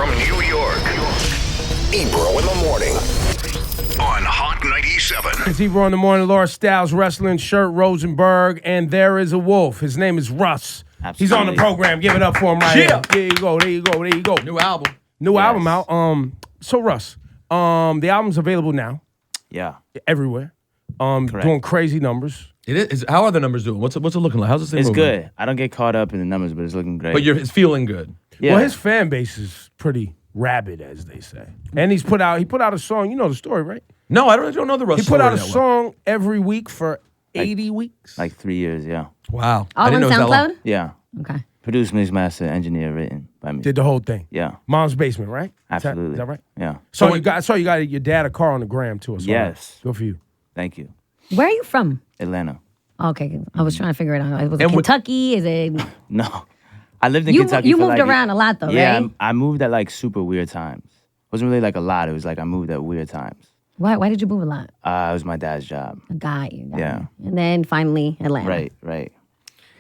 from New York. Ebro in the morning on Hot 97. It's Ebro in the morning. Laura Styles, wrestling, Shirt Rosenberg, and there is a wolf. His name is Russ. Absolutely. He's on the program. Give it up for him right here. There you go. There you go. There you go. New album. New album out. So Russ, the album's available now. Yeah. Everywhere. Correct. Doing crazy numbers. It is. How are the numbers doing? What's it looking like? How's this thing It's moving? good. I don't get caught up in the numbers, but it's looking great. But it's feeling good. Yeah. Well, his fan base is pretty rabid, as they say. And he put out a song. You know the story, right? No, I don't know the Russ He put out a story that well. song every week for 80 weeks. Like 3 years, yeah. Wow. All I didn't on know it was that long. SoundCloud? Yeah. Okay. Produced, mixed, master, engineer, written by me. Did the whole thing. Yeah. Mom's basement, right? Absolutely. Is that right? Yeah. So you got your dad a car on the gram too. So Yes. Good for you. Thank you. Where are you from? Atlanta. Okay, I was trying to figure it out. Was it And Kentucky? Is it? No. I lived in You Kentucky you for moved like around a lot though, Yeah, right? I moved at like super weird times. It wasn't really like a lot. It was like I moved at weird times. Why did you move a lot? It was my dad's job. Got you. Yeah. And then finally Atlanta. Right.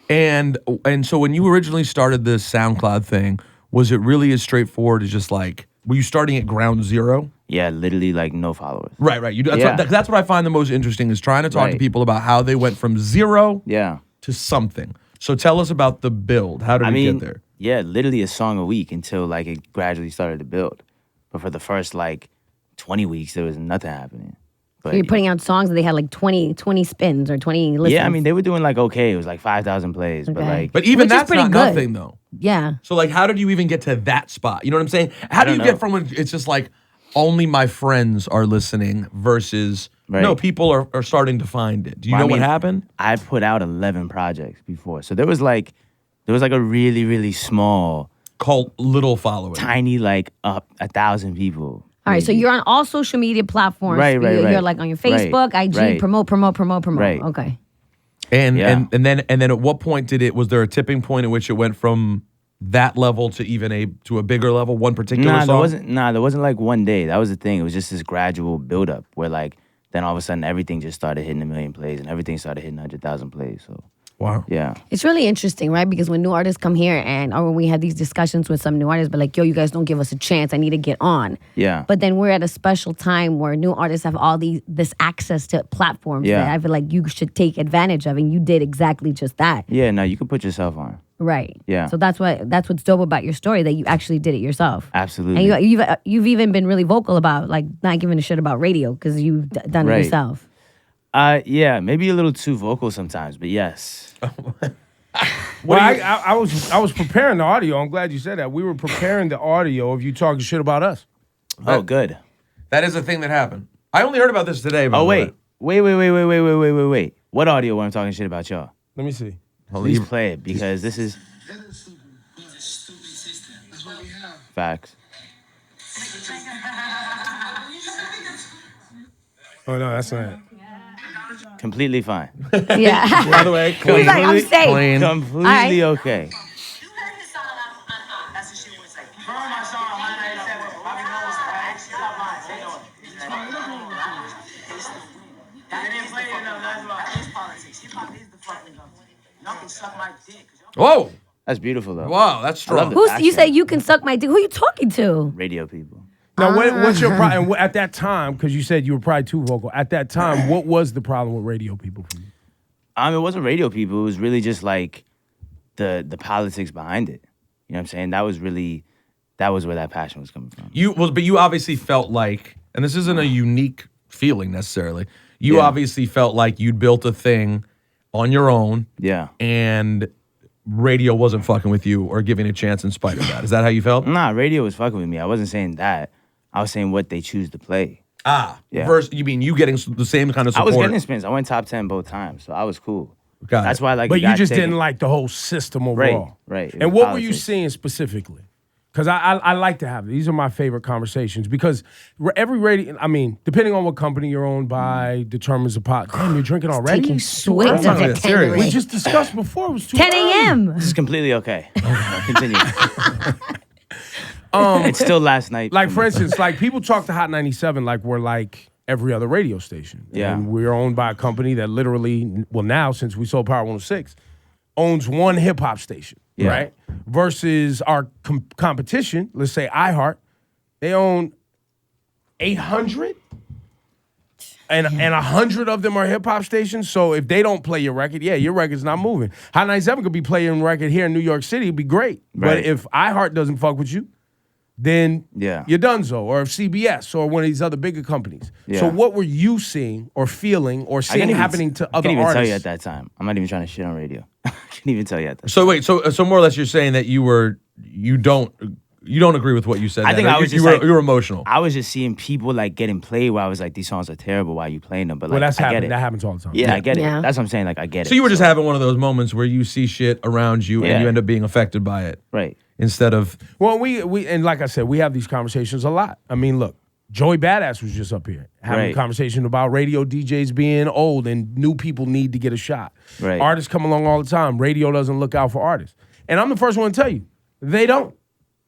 And so when you originally started this SoundCloud thing, was it really as straightforward as just like, were you starting at ground zero? Yeah, literally like no followers. Right. That's what I find the most interesting is trying to talk to Right. people about how they went from zero Yeah. to something. So tell us about the build. How did I it mean, get there? yeah, literally a song a week until like it gradually started to build. But for the first like 20 weeks, there was nothing happening. But So you're putting out songs and they had like 20 spins or 20 listens. yeah, I mean, they were doing like okay. It was like 5,000 plays. But Okay. like, But even Which is that's pretty not good. nothing though. Yeah. So like, how did you even get to that spot? You know what I'm saying? How do you don't get know. from when it's just like only my friends are listening versus Right. no, people are starting to find it. Do you Well, know I what mean, happened? I put out 11 projects before. So there was a really, really small, Cult little following. tiny, like 1,000 people. All right, so you're on all social media platforms. Right, You're right. like on your Right, Facebook, IG, right. promote. Right. Okay. And Yeah. and then at what point was there a tipping point at which it went from that level to even to a bigger level, one particular Nah, song? there wasn't like one day. That was the thing. It was just this gradual buildup where like then all of a sudden everything just started hitting 1 million plays and everything started hitting 100,000 plays. So Wow. yeah. It's really interesting, right? Because when new artists come here or when we have these discussions with some new artists, but like, yo, you guys don't give us a chance. I need to get on. Yeah. But then we're at a special time where new artists have all this access to platforms Yeah. that I feel like you should take advantage of, and you did exactly just that. Yeah, no, you can put yourself on. Right. Yeah. So that's what's dope about your story, that you actually did it yourself. Absolutely. And you've even been really vocal about like not giving a shit about radio because you've done it Right. yourself. Yeah, maybe a little too vocal sometimes, but yes. Well, I was preparing the audio. I'm glad you said that. We were preparing the audio of you talking shit about us. Oh, good. That is a thing that happened. I only heard about this today. by Oh, the way. wait. What audio when I'm talking shit about y'all? Let me see. Please play it because this is facts. Oh no, that's not it. Completely fine. Yeah. By the way, He was like, I'm safe. clean. Completely okay. Whoa. That's beautiful though. Wow, that's I love strong. it. You Passion. say you can suck my dick. Who you talking to? Radio people. Now, what's your problem at that time? Because you said you were probably too vocal. At that time, what was the problem with radio people for you? It wasn't radio people. It was really just like the politics behind it. You know what I'm saying? That was where that passion was coming from. But you obviously felt like, and this isn't a unique feeling necessarily. You Yeah. obviously felt like you'd built a thing on your own, Yeah. and radio wasn't fucking with you or giving a chance in spite of that. Is that how you felt? Nah, radio was fucking with me. I wasn't saying that. I was saying what they choose to play. Ah, Yeah. Versus, you mean you getting the same kind of I support? was getting spins. I went top 10 both times, so I was cool. Got That's it. why, like, But it you got just taken. didn't like the whole system overall. Right. It And was what were you politics. seeing specifically? Because I like to have these are my favorite conversations because every radio, I mean, depending on what company you're owned by, determines the pot. Damn, you're drinking already? Taking swigs I'm of not that gonna get serious. We Tanqueray. just discussed before. It was 10 a.m. This is completely okay. Continue. It's still last night. Like, for instance, like people talk to Hot 97 like we're like every other radio station. Yeah. And we're owned by a company that literally, well, now since we sold Power 106, owns one hip hop station. right? Versus our competition, let's say iHeart, they own 800, and 100 of them are hip hop stations. So if they don't play your record, your record's not moving. Hot 97 could be playing a record here in New York City, it'd be great. Right. But if iHeart doesn't fuck with you, then you're donezo, or if CBS or one of these other bigger companies. Yeah. So what were you seeing or feeling or seeing happening to other I can't even artists? tell you at that time. I'm not even trying to shit on radio. I can't even tell you at that time. So wait, so more or less you're saying that you don't agree with what you said. I think then. I was you just were emotional. I was just seeing people like getting played where I was like, these songs are terrible. Why are you playing them? But Well, like, that's I get happening. it. That happens all the time. Yeah, I get it. Yeah. That's what I'm saying. Like, I get it. So you were just having one of those moments where you see shit around you and you end up being affected by it. Right. Instead of Well, we and like I said, we have these conversations a lot. I mean, look, Joey Badass was just up here having a Right. conversation about radio DJs being old and new people need to get a shot. Right. Artists come along all the time. Radio doesn't look out for artists. And I'm the first one to tell you, they don't.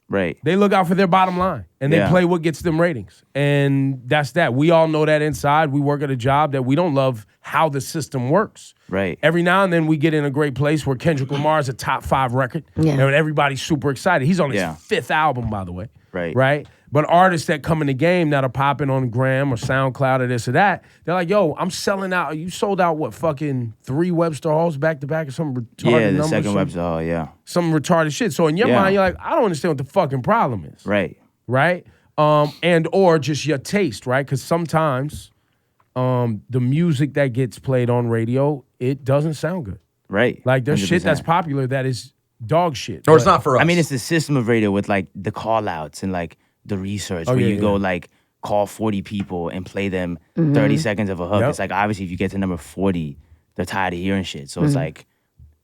Right. They look out for their bottom line and they Yeah. play what gets them ratings. And that's that. We all know that inside. We work at a job that we don't love how the system works. Right. Every now and then we get in a great place where Kendrick Lamar is a top 5 record. Yeah. And everybody's super excited. He's on his 5th album, by the way. Right. Right? But artists that come in the game that are popping on Gram or SoundCloud or this or that, they're like, yo, I'm selling out. You sold out, what, fucking 3 Webster Halls back to back or some retarded Yeah, the number, second Webster Hall, yeah. some retarded shit. So in your mind, you're like, I don't understand what the fucking problem is. Right. Right? And or just your taste, right? Because sometimes the music that gets played on radio, it doesn't sound good. Right. Like there's shit 100%. that's popular that is dog shit. or it's But- not for us. I mean, it's the system of radio with like the call outs and like the research where yeah, you go yeah. like call 40 people and play them 30 seconds of a hook. Yep. It's like obviously if you get to number 40, they're tired of hearing shit. So it's like,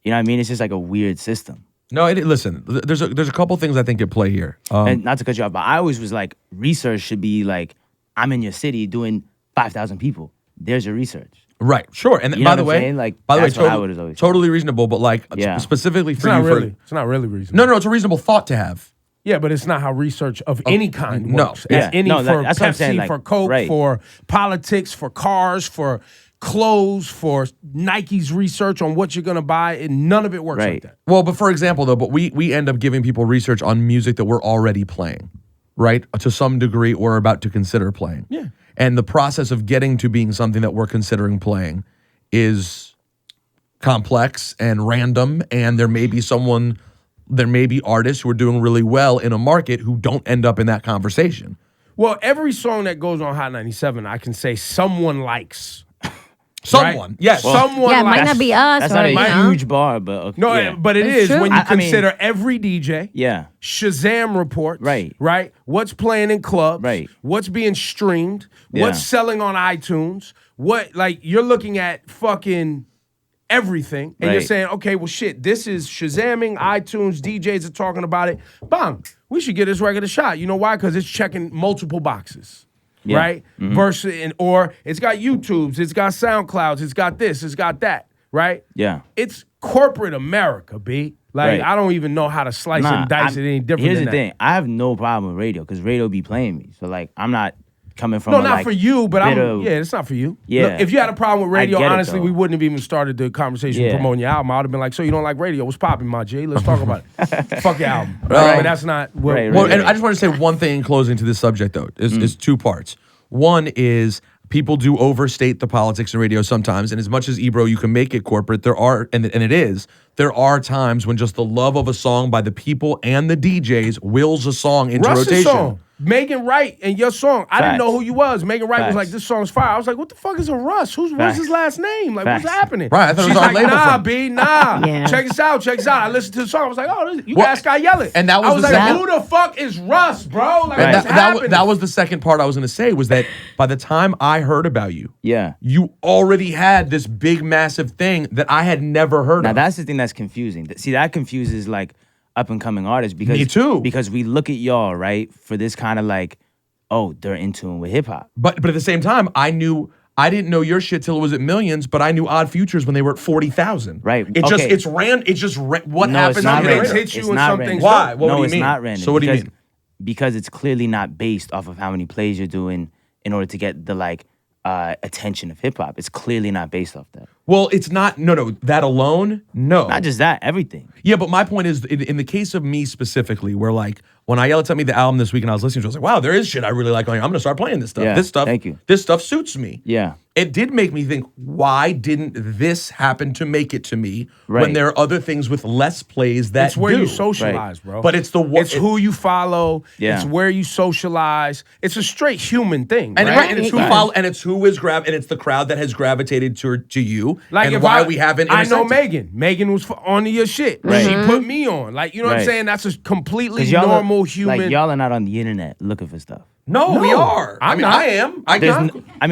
you know what I mean? It's just like a weird system. no. Listen, there's a couple things I think at play here. And not to cut you off, but I always was like, research should be like, I'm in your city doing 5,000 people. There's your research. Right, sure. And You know by what the I'm way, saying? Like, by the way, that's what I would've always said. totally reasonable. But like Yeah. specifically It's for not you, really. It's not really reasonable. no, it's a reasonable thought to have. Yeah, but it's not how research of any kind no. works. Yeah. It's any No, for that's what I'm Pepsi, saying, like, for Coke, right. for politics, for cars, for clothes, for Nike's research on what you're gonna buy, and none of it works like Right. that. Well, but for example, though, but we end up giving people research on music that we're already playing, right? To some degree, or about to consider playing. Yeah. And the process of getting to being something that we're considering playing is complex and random, and there may be artists who are doing really well in a market who don't end up in that conversation. Well, every song that goes on Hot 97, I can say someone likes. Someone, Right? yes. Someone Yeah, it might likes. not be us, That's or not a you know. huge bar, but okay. No, yeah. but it It's is true. when you I mean- consider every DJ. Yeah. Shazam reports, Right. Right? What's playing in clubs, Right. What's being streamed, Yeah. what's selling on iTunes, what like you're looking at fucking everything, and you're Right. saying, okay, well, shit, this is Shazamming, iTunes, DJs are talking about it. Bang, we should give this record a shot. You know why? Because it's checking multiple boxes. Yeah. Right? Versus, or it's got YouTubes, it's got SoundClouds, it's got this, it's got that, right? Yeah. It's corporate America, B. Like, Right. I don't even know how to slice Nah, and dice it any different Here's than the that. thing. I have no problem with radio because radio be playing me. So like I'm not coming from No, a, not like, for you, but bit of- it's not for you. Yeah. Look, if you had a problem with I radio, get it, honestly, though. we wouldn't have even started the conversation Yeah. promoting your album. I would have been like, so you don't like radio? What's popping, my G? Let's talk about it. Fuck your album. Right. But that's not what, Right, Well, right. and I just want to say one thing in closing to this subject, though, is 2 parts. One is people do overstate the politics in radio sometimes, and as much as Ebro, you can make it corporate, there are, and it is, there are times when just the love of a song by the people and the DJs wills a song into Russ's rotation. song. Megan Wright and your song. I didn't Facts. know who you was. Megan Wright was Facts. like, this song's fire. I was like, what the fuck is a Russ? Who's Facts. his last name? Like, what's Facts. happening? Right, I thought it was She's our like, label nah, friend. B, nah. Yeah. Check this out, check this out. I listened to the song. I was like, oh, you Well, guys got yelling. and that was I was the like, second- who the fuck is Russ, bro? Like, And what's happening? that was the second part I was going to say, was that by the time I heard about you, Yeah. you already had this big, massive thing that I had never heard Now of. that's the thing that's confusing. See, that confuses like up and coming artists because Me too. Because we look at y'all, right, for this kind of like, oh, they're in tune with hip hop. But at the same time, I didn't know your shit till it was at millions, but I knew Odd Futures when they were at 40,000. Right. It just Okay. what No, happens it's not on random. radio. Hits you It's with not something. random. Why? What no, do you it's mean? not random. So what do you because- mean? Because it's clearly not based off of how many plays you're doing in order to get the like attention of hip hop. It's clearly not based off that. Well, it's not. No. That alone, no. Not just that, everything. Yeah, but my point is, in the case of me specifically, where like when Ayala sent me the album this week and I was listening to it, I was like, wow, there is shit I really like on here. I'm gonna start playing this stuff. Yeah, This stuff, thank you. This stuff suits me. Yeah. It did make me think, why didn't this happen to make it to me when Right. there are other things with less plays that It's where do? you socialize, bro. But it's the It's who you follow. Yeah. It's where you socialize. It's a straight human thing, And, right? right, and it's who Right. follow, and it's who is and it's the crowd that has gravitated to you, Like and if why we haven't. I know intersected. Megan. Megan was on your shit. Right. She put me on. Like, you know what I'm Right. saying? That's a completely 'Cause y'all normal are, human. Like y'all are not on the internet looking for stuff. No, we are. I I'm mean, not. I am.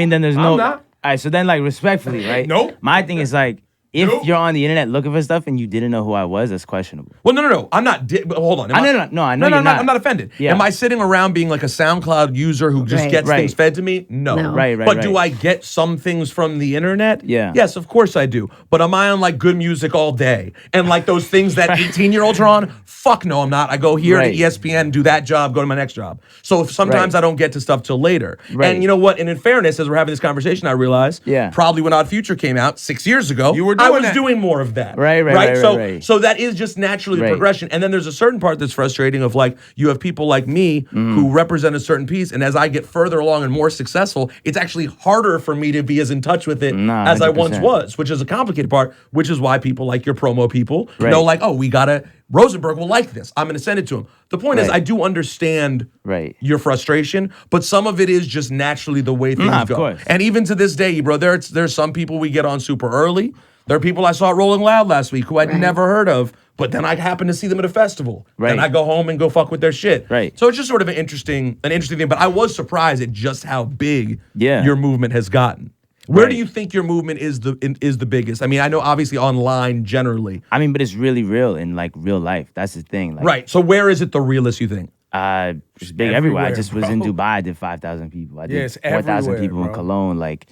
Then there's no. I'm not. All right, so then like respectfully, right? Nope. My thing is like, if Nope. you're on the internet looking for stuff and you didn't know who I was, that's questionable. Well, no. I'm not. But hold on. Am I know you're not. I'm not offended. Yeah. Am I sitting around being like a SoundCloud user who just Right. gets Right. things fed to me? No. No. Right, But do right. I get some things from the internet? Yeah. Yes, of course I do. But am I on like good music all day? And like those things that 18-year-olds are on? Fuck no, I'm not. I go here Right. to ESPN, do that job, go to my next job. So if sometimes Right. I don't get to stuff till later. Right. And you know what? And in fairness, as we're having this conversation, I realize Yeah. probably when Odd Future came out 6 years ago, You were I doing was that. doing more of that. Right, So right. so that is just naturally the Right. progression. And then there's a certain part that's frustrating of like you have people like me Mm-hmm. who represent a certain piece, and as I get further along and more successful, it's actually harder for me to be as in touch with it Nah, as I once 100%. was, which is a complicated part, which is why people like your promo people Right. know like, oh, we gotta Rosenberg will like this. I'm gonna send it to him. The point is Right. I do understand Right. your frustration, but some of it is just naturally the way things Nah, of go. course. And even to this day, bro, there's some people we get on super early. There are people I saw at Rolling Loud last week who I'd never heard of, but then I happen to see them at a festival. Right. Then I go home and go fuck with their shit. Right. So it's just sort of an interesting thing. But I was surprised at just how big Yeah. your movement has gotten. Where Right. do you think your movement is the biggest? I mean, I know obviously online generally. I mean, but it's really real in like real life. That's the thing. Like, Right. So where is it the realest, you think? It's big everywhere. I everywhere, just was in bro. Dubai. I did 5,000 people. I Yeah, did it's 4,000 everywhere, people in bro. Cologne. Like,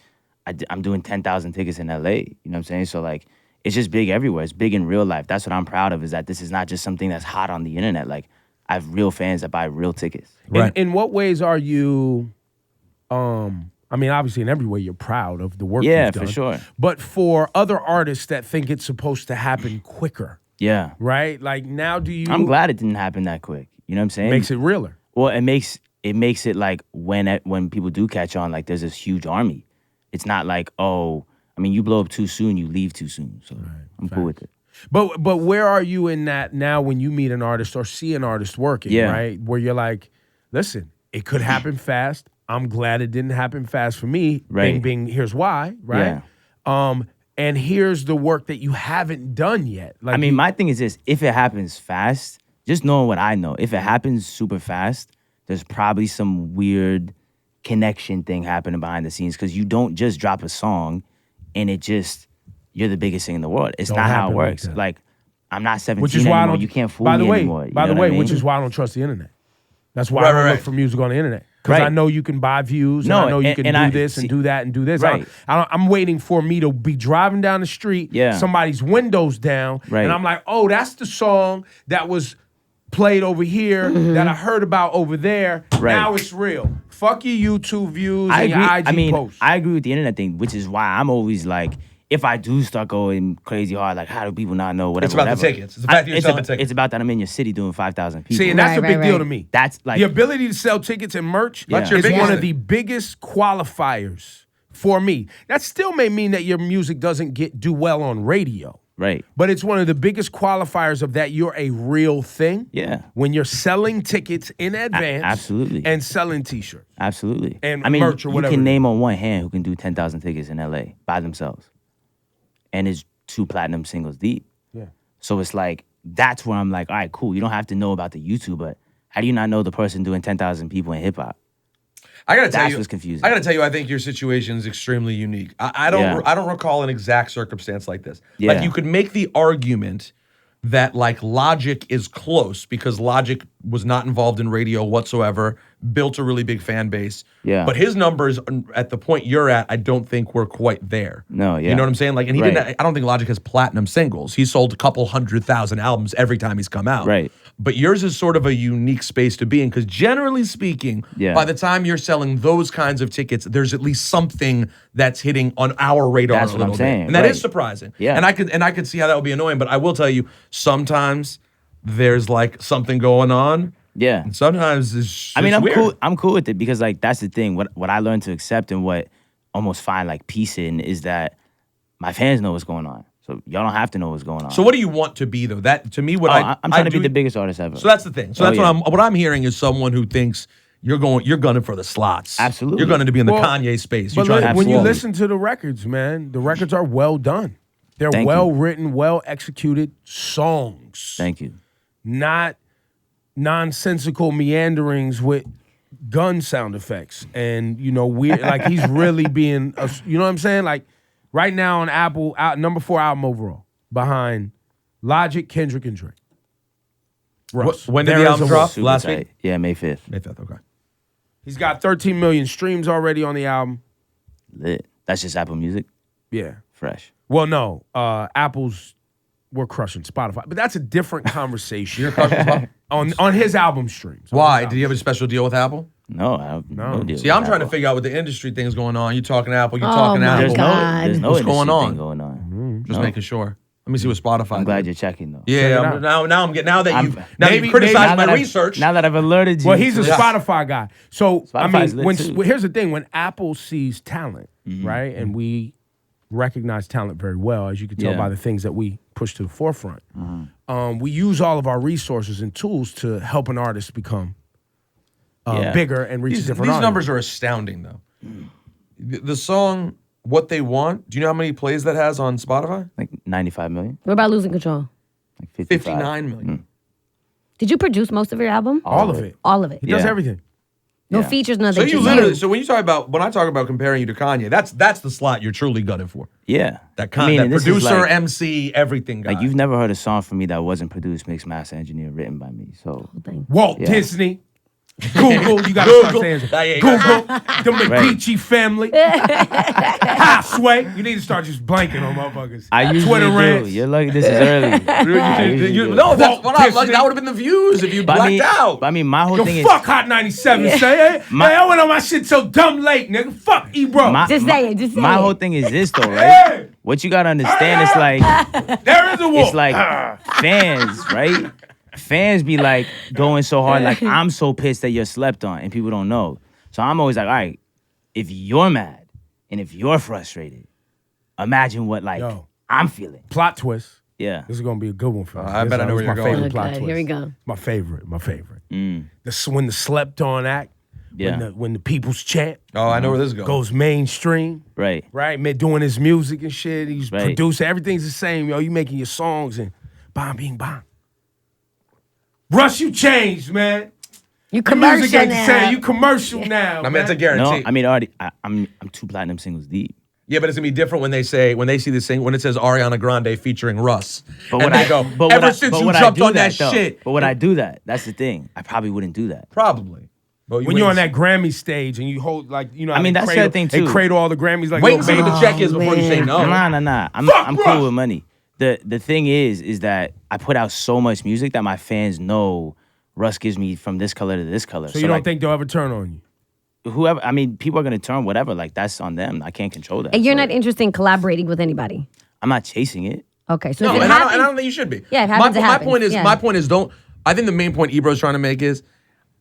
I'm doing 10,000 tickets in LA. You know what I'm saying? So like, it's just big everywhere. It's big in real life. That's what I'm proud of. Is that this is not just something that's hot on the internet. Like, I have real fans that buy real tickets. Right. In what ways are you? I mean, obviously, in every way, you're proud of the work. Yeah, you've for done. sure. But for other artists that think it's supposed to happen quicker, Yeah. right? Like now, do you? I'm glad it didn't happen that quick. You know what I'm saying? Makes it realer. Well, it makes it like when people do catch on, like there's this huge army. It's not like, oh, I mean, you blow up too soon, you leave too soon. So I'm cool with it. But where are you in that now when you meet an artist or see an artist working, Yeah. right? Where you're like, listen, it could happen fast. I'm glad it didn't happen fast for me. Right. Bing, bing, here's why, right? And here's the work that you haven't done yet. Like I mean, my thing is this: if it happens fast, just knowing what I know, if it happens super fast, there's probably some weird connection thing happening behind the scenes because you don't just drop a song and you're the biggest thing in the world. It's Don't not how happen it like works. that. Like, I'm not 17 which is why I anymore. don't. You can't fool by the me way, anymore. By You the know way, what I mean? which is why I don't trust the internet. That's why Right, I don't right, look right. for music on the internet because I Right. know you can buy views. No, and I know you and- can and do I- this and see- do that and do this. Right. I'm waiting for me to be driving down the street. Yeah. Somebody's windows down, Right. and I'm like, oh, that's the song that was played over here that I heard about over there. Right. Now it's real. Fuck your YouTube views I and agree. your IG I mean, posts. I agree with the internet thing, which is why I'm always like, if I do start going crazy hard, like, how do people not know whatever? It's about the whatever. tickets. It's the fact that you're selling tickets. It's about that I'm in your city doing 5,000 people. See, and that's Right, a big right, deal right. to me. That's like the ability to sell tickets and merch That's your is biggest one of thing. the biggest qualifiers for me. That still may mean that your music doesn't do well on radio. right. But it's one of the biggest qualifiers of that you're a real thing. Yeah. When you're selling tickets in advance. absolutely. And selling t-shirts. Absolutely. And I mean, merch or you whatever can it name on one hand who can do 10,000 tickets in LA by themselves. And it's 2 platinum singles deep. Yeah. So it's like, that's where I'm like, all right, cool. You don't have to know about the YouTube, but how do you not know the person doing 10,000 people in hip hop? I gotta tell That's you, what's confusing. I gotta tell you, I think your situation is extremely unique. I don't Yeah. I don't recall an exact circumstance like this. Yeah. Like you could make the argument that like Logic is close because Logic was not involved in radio whatsoever, built a really big fan base. Yeah. But his numbers at the point you're at, I don't think were quite there. No, yeah. You know what I'm saying? Like, and he Right. didn't. I don't think Logic has platinum singles. He sold a couple 100,000 albums every time he's come out. Right. But yours is sort of a unique space to be in because generally speaking, Yeah. by the time you're selling those kinds of tickets, there's at least something that's hitting on our radar That's a what little I'm saying, bit, and that is right. surprising. Yeah. And I could see how that would be annoying, but I will tell you, sometimes there's like something going on. Yeah. And sometimes it's I mean, it's I'm weird. cool. I'm cool with it because like that's the thing. What I learned to accept and what almost find like peace in is that my fans know what's going on. So y'all don't have to know what's going on. So what do you want to be though? That to me, what I'm trying to do, be the biggest artist ever. So that's the thing. So Oh, that's yeah. what I'm hearing is someone who thinks you're gunning for the slots. Absolutely. You're gunning to be in the Well, Kanye space. You're But trying look, to when you Absolutely. listen to the records, man, the records are well done. They're Thank you. well written, well executed songs. Thank you. Not nonsensical meanderings with gun sound effects. And, you know, weird like he's really being you know what I'm saying? Like right now on Apple, number 4 album overall, behind Logic, Kendrick, and Drake. Russ. When did There the is album a drop? wolf. Super Last tight. week? Yeah, May 5th. May 5th, okay. He's got 13 million streams already on the album. Lit. That's just Apple Music. Yeah. Fresh. Well, no, Apple's we're crushing Spotify, but that's a different conversation. You're crushing Spotify? on his album streams. On Why? his Did you have a special deal with Apple? No, I have no deal. See, I'm trying to figure out what the industry thing's going on. You're talking Apple, you're Oh talking my Apple. God. There's no What's industry going on? thing going on. Just making sure. Let me see what Spotify. I'm glad did. you're checking though. Yeah, Check it now that you've maybe- criticized Now my that I've- research. Now that I've alerted you. Well, he's a to this. Spotify guy. So Spotify's I lit mean, too. here's the thing: when Apple sees talent, Mm-hmm. right, and we recognize talent very well, as you can tell Yeah. by the things that we push to the forefront. We use all of our resources and tools to help an artist become Yeah. bigger and reach a These different audience. numbers are astounding, though. The song "What They Want." Do you know how many plays that has on Spotify? Like 95 million. What about Losing Control? Like 55. 59 million. Did you produce most of your album? all of it. All of it. He does Yeah. everything. No Yeah. features, nothing. So you just literally, you. so when I talk about comparing you to Kanye, that's the slot you're truly gunning for. Yeah. That and this is producer, like, MC, everything guy. like you've never heard a song from me that wasn't produced, mixed, master, engineered, written by me. So Thing. Walt Yeah. Disney. Google, you gotta start saying Yeah, yeah, Google, the Medici family. Hi, Sway. You need to start just blanking on motherfuckers. I usually Twitter do. rants. You're lucky this is early. I usually do. No, that's Walt what I like. Disney. That would have been the views if you But blacked out. I mean, my whole Yo, thing fuck Hot 97, say hey, I went on my shit so dumb late, nigga. Fuck Ebro. Just say it. Just say my it. whole thing is this though, right? Hey! What you gotta understand is like There is a wolf. it's like fans, right? Fans be like going so hard, like I'm so pissed that you're slept on, and people don't know. So I'm always like, all right, if you're mad and if you're frustrated, imagine what like Yo. I'm feeling. Plot twist. Yeah. This is gonna be a good one for me. I bet I know where This is you're my going. favorite Oh, plot God. twist. Here we go. My favorite. When the slept on act, Yeah. when the people's chant Oh, I know where this is going. goes mainstream. Right. Right, man, doing his music and shit. He's Right. producing. Everything's the same, yo. You making your songs and bang, bing, bang. Russ, you changed, man. You Your music commercial ain't the same. now. You commercial now. I mean, man. it's a guarantee. No, I mean already I'm 2 platinum singles deep. Yeah, but it's gonna be different when they see this thing when it says Ariana Grande featuring Russ. But and when they go, but ever when since but you when I jumped do on that though, shit. But when I do that, that's the thing. I probably wouldn't do that. Probably. But when you're on that Grammy stage and you hold like you know. I how mean, they that's the cradle, other thing, They too. cradle all the Grammys like wait little and see what the babies. check is before you say man. no. Nah. I'm Fuck I'm Russ. cool with money. The thing is that I put out so much music that my fans know Russ gives me from this color to this color. So you don't like, think they'll ever turn on you? whoever? I mean, people are gonna turn whatever. Like that's on them. I can't control that. And you're Like, not interested in collaborating with anybody. I'm not chasing it. Okay, so No, if it and I happens, don't think you should be. Yeah, it happens, My it happens. point is, Yeah. my point is, don't. I think the main point Ebro's trying to make is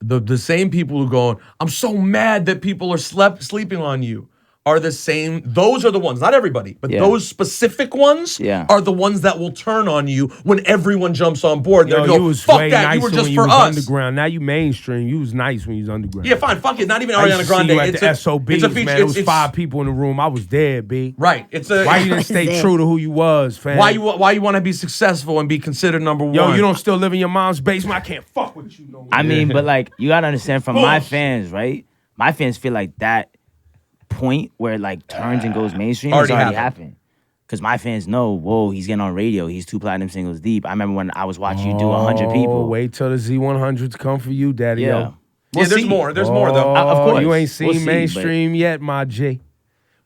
the same people who going, I'm so mad that people are sleeping on you. Are the same. Those are the ones, not everybody, but Yeah. those specific ones Yeah. are the ones that will turn on you when everyone jumps on board. Yo, They'll you go, was fuck way that, nicer you were when just you for was us. underground. Now you mainstream. You was nice when you was underground. Yeah, fine, fuck it. Not even I used Ariana to Grande. see you at It's the a SOBs, it's a feature. man. It was it's, 5 people in the room. I was dead, B. Right. It's a. Why you didn't stay That's it. true to who you was, fam? Why you want to be successful and be considered number Yo, one? you don't still live in your mom's basement? I can't fuck with you no more. I mean, but like you gotta understand from my Bullshit. fans, right? My fans feel like that point where it like turns and goes mainstream Already has already happened. happened. Because my fans know, whoa, he's getting on radio. He's 2 platinum singles deep. I remember when I was watching you do 100 people. Wait till the Z100s come for you, Daddy. Yeah. Yeah, there's more. There's more though. Of course. You ain't seen We'll see, mainstream yet, my G.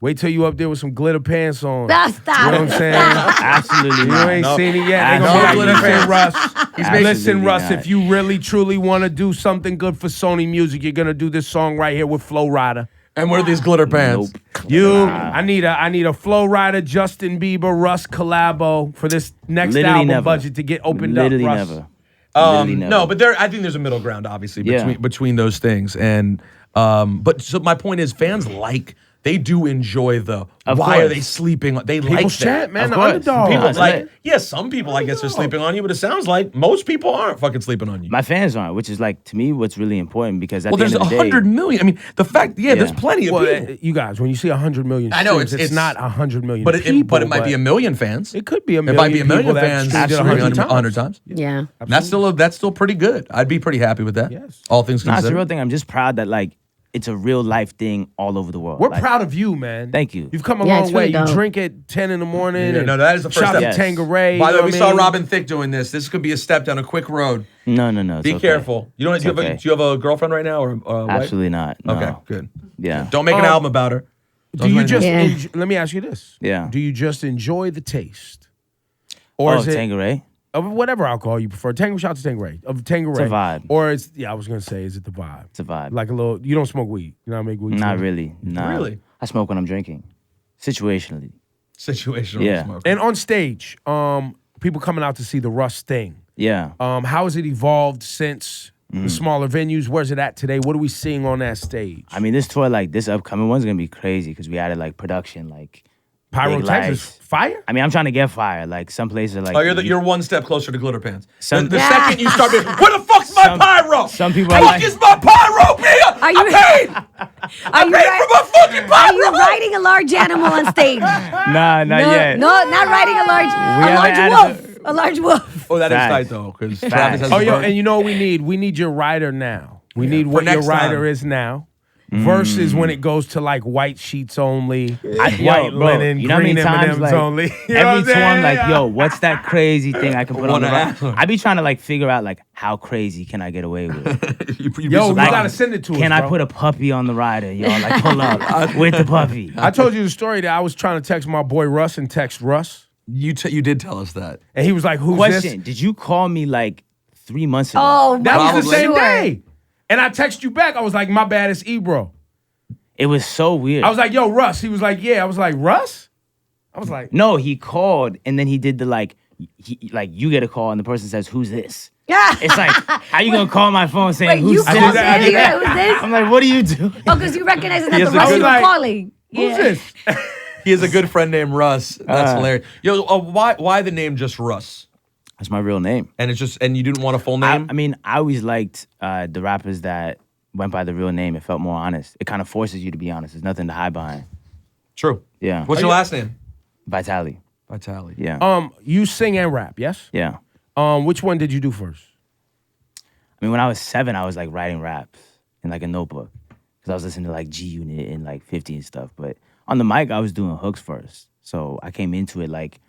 Wait till you up there with some glitter pants on. Stop. You know what I'm saying? Absolutely You not. ain't Nope. seen it yet. They No gonna be glitter like, listen, pants. Russ. Absolutely Listen, Russ, not. if you really, truly want to do something good for Sony Music, you're going to do this song right here with Flo Rida. And what are these glitter pants? Nope. I need a Flo Rida, Justin Bieber, Russ collabo for this next Literally album never. budget to get opened Literally up, Russ. never. Literally never. No, but I think there's a middle ground, obviously, Yeah. between those things. And but so my point is, fans they do enjoy the Of why are course. they sleeping? They People's like that. chat, man, Of the course. underdog. People No, it's like, lit. yeah, some people I guess are sleeping on you, but it sounds like most people aren't fucking sleeping on you. My fans aren't, which is like, to me, what's really important because at Well, the there's end of the day, 100 million. I mean, the fact, there's plenty of Well, people. you guys, when you see 100 million I know, streams, it's not 100 million but people. but it might be a million fans. It could be a It million might be a million people that fans. streamed it Absolutely, 100 times. Yeah. That's still pretty good. I'd be pretty happy with that. Yes. All things nah, it's a considered. real thing. I'm just proud that like it's a real life thing all over the world. We're Like, proud of you, man. Thank you. You've come a Yeah, long it's way. really You dope. drink at 10 in the morning. Yeah, and no, that is the first shout step. out to Tangeray. By the way, we you know saw what I mean? Robin Thicke doing this. This could be a step down a quick road. No. It's Be okay. careful. You don't. It's Do you, okay. do you have a girlfriend right now or a wife? Absolutely not. No. Okay, good. Yeah. Don't make an album about her. Do you just, Yeah. let me ask you this. Yeah. Do you just enjoy the taste? Or Oh, is it Tangeray? of whatever alcohol you prefer? Shout out to Tangeray. Of Tangeray. It's a vibe. Or it's, I was going to say, is it the vibe? It's a vibe. Like a little, you don't smoke weed. You know how to make weed? Not smoke? really. Nah. Really? I smoke when I'm drinking. Situationally. Situational Yeah. smoke. And on stage, people coming out to see the Russ thing. Yeah. How has it evolved since the smaller venues? Where's it at today? What are we seeing on that stage? I mean, this tour, like this upcoming one's gonna be crazy because we added like production, like big Pyrotechnics, lights. fire? I mean, I'm trying to get fire. Like some places are like. Oh, you're one step closer to glitter pants. Some- the second you start being, where the fuck's my Some- pyro? some people Fuck are like- is my pyro, Pia? Are you- I paid. Are you, Paid for my fucking are you pyro. riding a large animal on stage? Nah, not no, yet. no, not riding a large haven't added wolf. A large wolf. Oh, that is Facts. tight though, because Facts. Travis has Oh, a yo, bird. and you know what we need? We need your rider now. We need what your next rider time. is now. Versus when it goes to like white sheets only, Yo, white bro, linen, you know how green many times, M&Ms like, only. You know what I'm every tour I'm saying? like, yo, what's that crazy thing I can put on the Wanna ride? ask? I be trying to like figure out like how crazy can I get away with? You'd be Yo, you surprised. gotta send it to us, Can I bro. put a puppy on the rider? Yo, like pull up with the puppy. I told you the story that I was trying to text my boy Russ and text Russ, You did tell us that. and he was like, "Who's Question: this?" did you call me like 3 months ago? Oh, That was the for same sure. day. And I text you back. I was like, "My bad, it's Ebro." It was so weird. I was like, "Yo, Russ." He was like, "Yeah." I was like, "Russ." I was like, no, he called and then he did the like, like you get a call and the person says, "Who's this?" Yeah. It's like, how you gonna call my phone saying, Wait, "Who's you this?" called that. I him? did that. Who's this? I'm like, what do you do? Oh, because you recognize it He as has the a Russ good- you were Like, calling. "Who's Yeah. this?" He has a good friend named Russ. That's hilarious. Yo, why the name just Russ? That's my real name. And it's just, and you didn't want a full name? I mean, I always liked the rappers that went by the real name. It felt more honest. It kind of forces you to be honest. There's nothing to hide behind. True. Yeah. What's your last name? Vitali. Vitali. Yeah. You sing and rap, yes? Yeah. Which one did you do first? I mean, when I was 7, I was like writing raps in like a notebook because I was listening to like G Unit and like 50 and stuff. But on the mic, I was doing hooks first. So I came into it like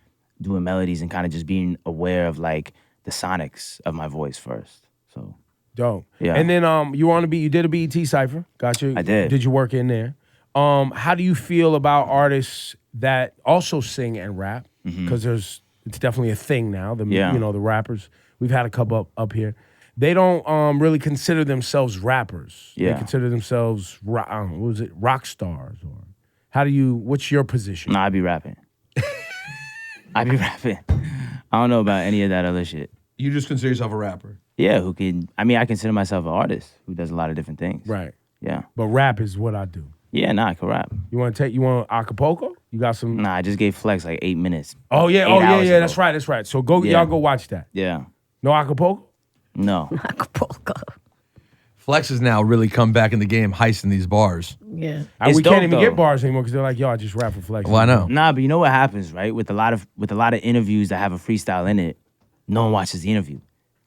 doing melodies and kind of just being aware of like the sonics of my voice first. So Dope. Yeah. And then you were on a beat. You did a BET cipher. Got you. I did. Did you work in there? How do you feel about artists that also sing and rap? Because it's definitely a thing now. The Yeah. the rappers. We've had a couple up here. They don't really consider themselves rappers. They Yeah. consider themselves rock stars or how do you? What's your position? nah, I be rapping. I be rapping. I don't know about any of that other shit. You just consider yourself a rapper. Yeah, I consider myself an artist who does a lot of different things. Right. Yeah. But rap is what I do. Yeah, nah, I can rap. You want Acapulco? You got some? Nah, I just gave Flex like 8 minutes. Oh yeah, 8 oh yeah, hours yeah. ago. That's right. So go, Yeah. y'all go watch that. Yeah. No Acapulco? No. Acapulco. Flex has now really come back in the game, heisting these bars. Yeah. It's We dope, can't even though. get bars anymore because they're like, yo, I just rap for Flex. Well, I know. Nah, but you know what happens, right? With a lot of interviews that have a freestyle in it, no one watches the interview.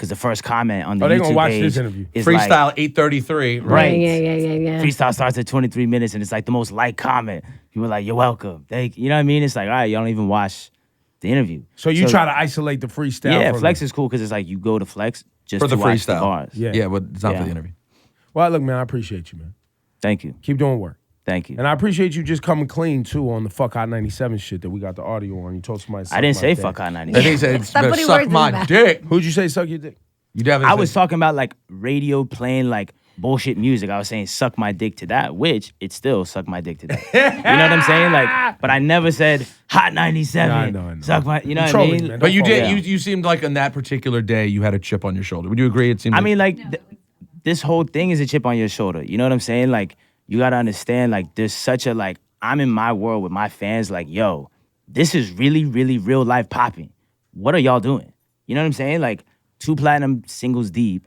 because the first comment on the Oh, they YouTube gonna watch page this interview. is Freestyle like, 833. Right. Yeah. freestyle starts at 23 minutes, and it's like the most liked comment. People are like, "You're welcome." You know what I mean? It's like, all right, y'all don't even watch the interview. So you try to isolate the freestyle. Yeah, from Flex it. is cool because it's like you go to Flex just For the to watch the freestyle. bars. Yeah. But it's not for Yeah. the interview. Well, look, man, I appreciate you, man. Thank you. Keep doing work. Thank you. And I appreciate you just coming clean too on the fuck Hot 97 shit that we got the audio on. You told somebody. I didn't say fuck on. Hot 90. I think he said, Stop better putting suck words in my his mouth. dick. Who'd you say suck your dick? You definitely I said- was talking about like radio playing like bullshit music. I was saying suck my dick to that, which it's still suck my dick to that. You know what I'm saying? Like, but I never said Hot 97. No, I know. Suck my. You know what I Trolling, mean? man. But you Don't did. fall You seemed like on that particular day you had a chip on your shoulder. Would you agree? It seemed. I mean, like this whole thing is a chip on your shoulder. You know what I'm saying? Like, you gotta understand. Like, there's such a like. I'm in my world with my fans. Like, yo, this is really, really real life popping. What are y'all doing? You know what I'm saying? Like, 2 platinum singles deep.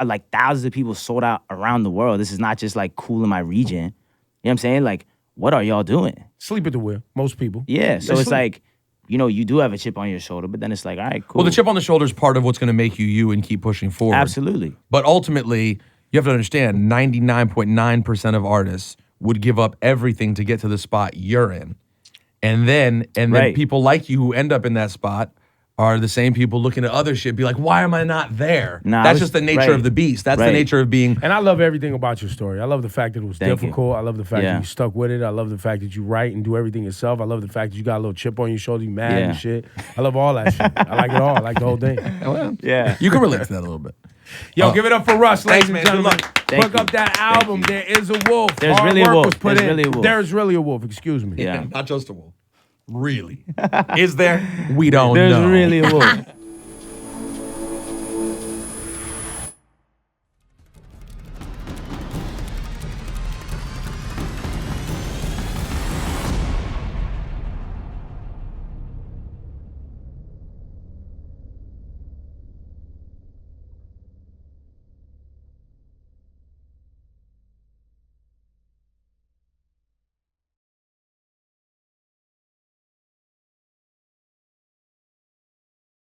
Like thousands of people sold out around the world. This is not just like cool in my region. You know what I'm saying? Like, what are y'all doing? Sleep at the wheel. Most people. Yeah. So They it's sleep. like, you know, you do have a chip on your shoulder, but then it's like, all right, cool. well, the chip on the shoulder is part of what's going to make you you and keep pushing forward. Absolutely. But ultimately, you have to understand 99.9% of artists would give up everything to get to the spot you're in. And then Right. people like you who end up in that spot are the same people looking at other shit, be like, why am I not there? Nah, I That's was- just the nature right. of the beast. That's the Right. nature of being. And I love everything about your story. I love the fact that it was Thank you. difficult. I love the fact Yeah. that you stuck with it. I love the fact that you write and do everything yourself. I love the fact that you got a little chip on your shoulder, you mad Yeah. and shit. I love all that shit. I like it all. I like the whole thing. Yeah. You can relate to that a little bit. Yo, give it up for Russ, ladies Thanks, and man. Good gentlemen. luck. Thank Plug you. up that Thank album. you. There is a wolf. There's Hard really a work wolf. was put There's in. really a wolf. There's really a wolf. Excuse me. Yeah. Not just a wolf. Really. Is there? We don't There's know. really a wolf.